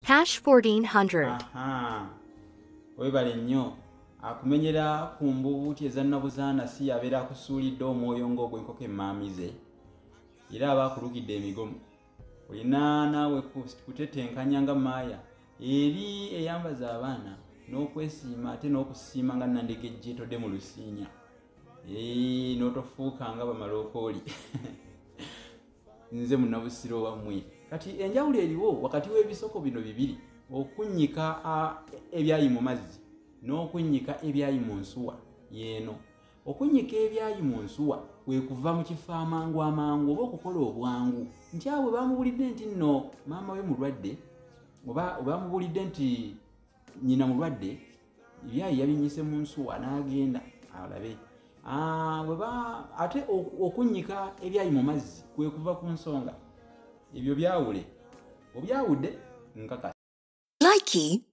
Hash 1400. Aha. Webale nnyo. Akumenyera ku mbubuuti ezannabuzaana si yabeera akusuulidde omwoyo ng'ogw'enkoko emaamize. Era aba akulukidde emigomo. Olina naawe kutetenkanya nga maaya eri eyambaza abaana n'okwesiima ate n'okusiima nga nandegejje todde mu lusiinya. N'otofuuka nga bamalokooli. Nze munnabusiro wammwe. Kati enjawulo eriwo wakati w'ebisoko bino bibiri, okunnyika ebyayi mu mazzi n'okunnyika ebyayi mu nsuwa yeeno. Okunnyika ebyayi mu nsuwa kwe kuva mu kifo amangu oba okukola obwangu. Nti awe bamubulidde nti nno maama we mulwadde oba bamubulidde nti nnyina mulwadde, ebyayi yabinyise mu nsuwa n'agenda alabe. Ate okunnyika ebyayi mu mazzi kwe kuva ku nsonga. Ebyo byawule. Obyawudde nkakasa. Likey